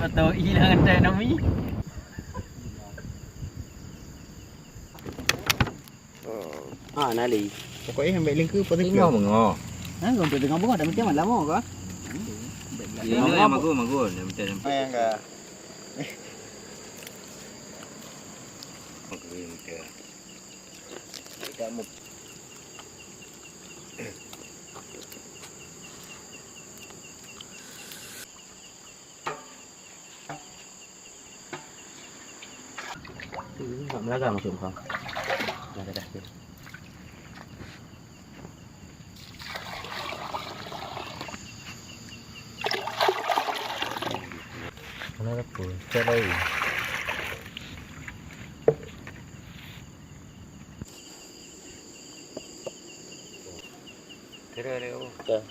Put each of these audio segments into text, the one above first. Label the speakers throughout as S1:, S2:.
S1: atau hilang antai Nami. Nali.
S2: Pokoknya ambil link ke potong
S3: Tengah mengoh.
S1: Kau tengah bunga dah macam mana lama ke?
S3: Ini yang magun yang macam
S2: sampai enggak. Kamu
S1: Tak melaga masuk kau. Dah.
S3: mana apa? Cek lagi. Kira dia.
S1: Okey.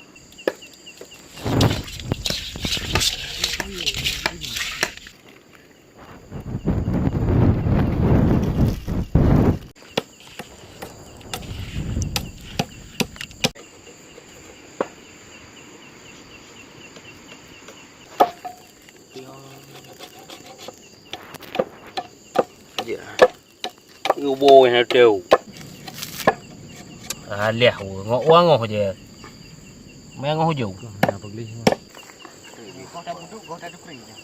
S1: Bôi hay trêu lẹo ngõ ngoh je mấy ngoh dùng
S3: Nah, beli semua.
S2: kau dah free dah.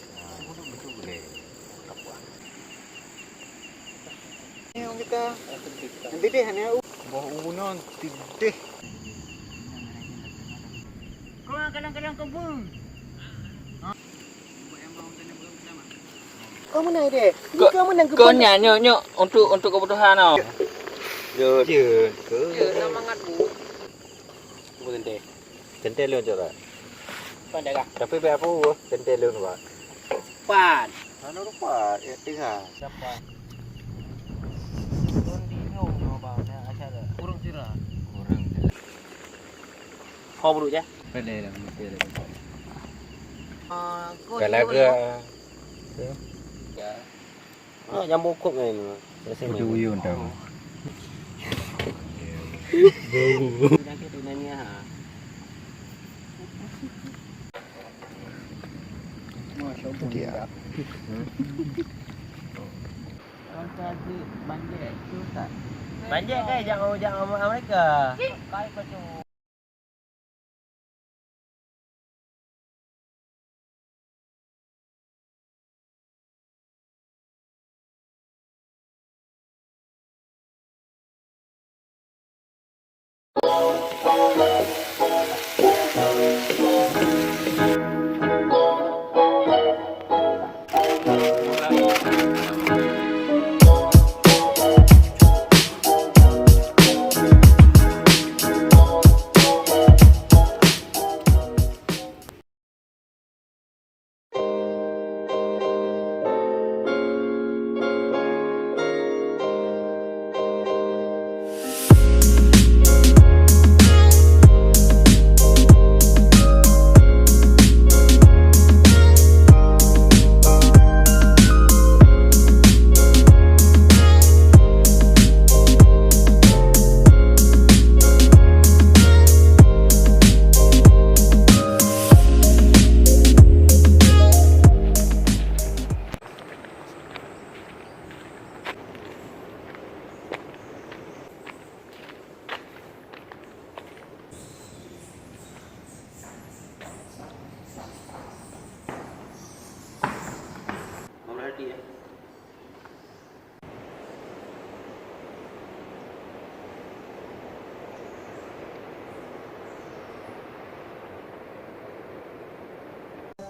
S2: Ni orang kita. Nanti deh hanya bawa ubunan tidih.
S1: kau kadang-kadang kebun.
S2: Kau menang deh. Kau menang ke
S1: Kau nyanyi untuk kebutuhan tau.
S3: Je. Ke.
S1: Semangat bu. Bu tente.
S3: Tente leun je lah.
S1: Pandai kah?
S3: Tapi berapa bu? Tente leun ba.
S1: Pan.
S2: Mana lupa ya tiga.
S1: Siapa? Don di Lhoong no bang acara. Kurang sirah.
S3: Kurang.
S1: Kau buruk je.
S3: Pandai dah mesti ada.
S1: Kalau
S3: ke
S1: ya jambu kok ni. Biasa
S3: Udah uyun dah.
S1: Bau. Dah kita nanya ha.
S2: Masuk dia.
S1: Orang tadi banjir tu tak. Banjir kan jangan mereka. Kai pacu.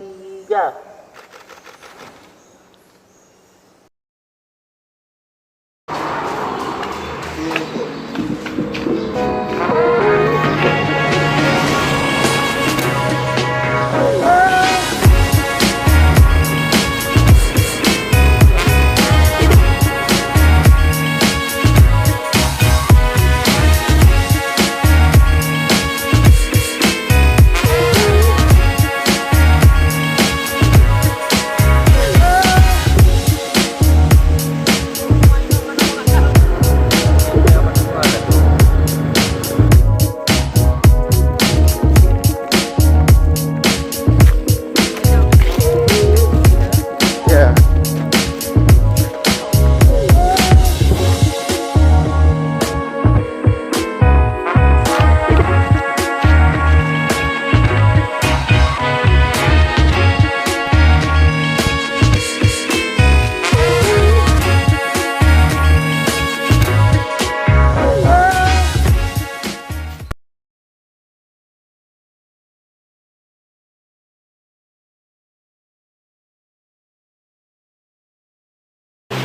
S1: Tiga.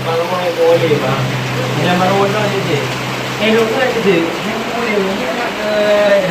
S1: Bang mau boleh bang. Yang baru dah je. Elok kan je. Yang boleh ni nak